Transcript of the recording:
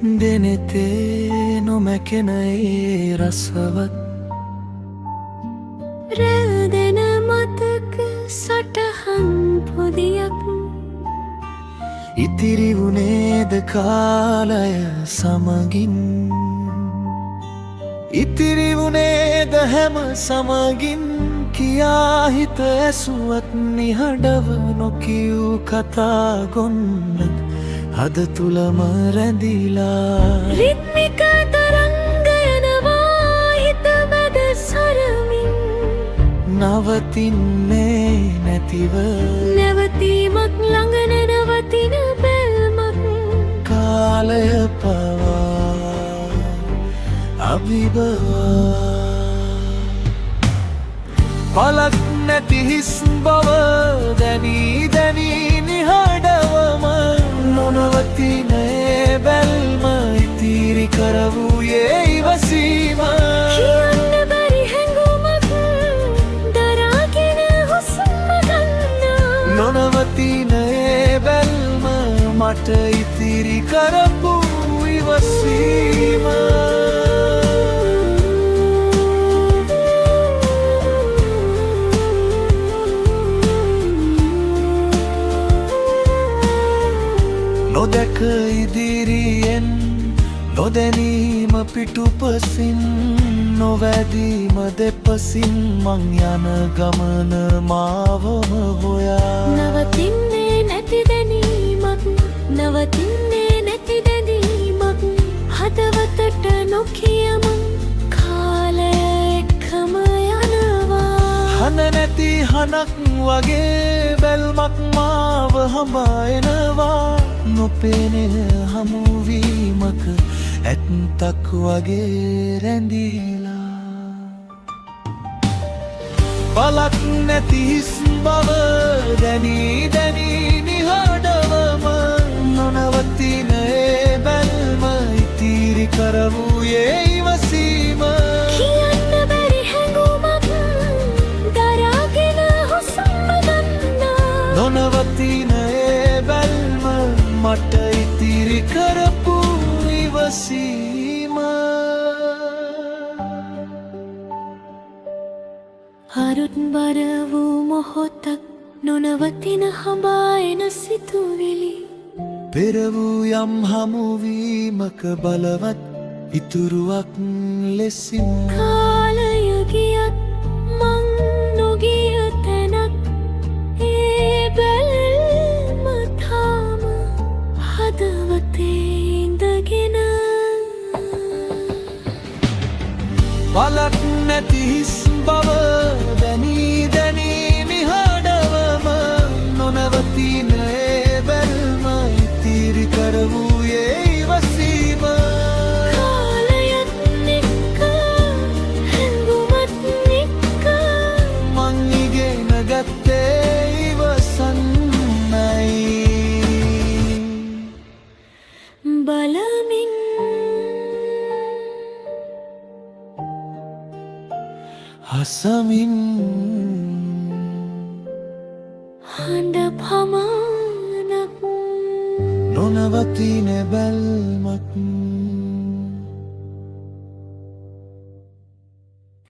දෙනෙතේ නොමැකෙන ඒ රසවත් රැල්දෙන මතක සටහන් පොදියක් ඉතිරි වුණේද කාලය සමගින් ඉතිරි වුණේද හැම සමගින් කියා හිත ඇසුවත් නිහඬව නොකියූ කතා ගොන්නක් හද තුලම රැඳිලා රිද්මික තරංගයනවා හිත මැද සරමින් නවතින්නේ නැතිව නැවතීමක් ළඟ නැවතින බැල්මක් කාලය පවා අභිබවා පලක් නැති හිස් බව දැනී දැනී නිහඬවම නොනවතින ඒ බැල්ම ඉතිරි කරවූයේ ඉවසීම කියන්න බැරි හැඟුමක් දරාගෙන හුස්ම ගන්නා නොනවතින ඒ බැල්ම මට ඉතිරි කරපු ඉවසීම නොදැක ඉදිරියෙන් නොදැනීම පිටුපසින් නොවැදීම දෙපසින් මං යන ගමන මාවම හොයා නවතින්නේ නැති දැනීමක් නවතින්නේ නැති දැනීමක් හදවතට නොකියම කාලය එක්කම යනවා හන නැති හනක් වගේ බැල්මක් මාව හඹා එනවා නොපෙනෙන හමුවීමක ඇත්තක් වගේ රැඳිලා පලක් නැති හිස් බව දැනී දැනී නිහඬවම නොනවතින ඒ බැල්ම ඉතිරි කරවූයේ ඉවසීම කියන්න බැරි හැඟුමක් දරාගෙන හුස්ම ගන්නා නොනවතින ඒ බැල්ම මට ඉතිරි කරපු ඉවසීම අරුත් බර වූ මොහොතක් නොනවතින හඹා එන සිතුවිලි පෙර වූ යම් හමුවීමක බලවත් ඉතුරුවක් ලෙසින් කාලය ගියත් මං නොගිය තැනක් ඒ බැල්ම තාම හදවතේ ඉඳගෙන පලක් නැති හිස් බව දැනී දැනී නිහඬවම නොනවතින ඒ බැල්ම ඉතිරි කරවූයේ ඉවසීම කාලයත් එක්ක හැඟුමත් එක්ක මං ඉගෙන ගත්තේ ඉවසන්නයි බලමින් හසමින් හඬ පමානක් නොනවතින බැල්මක්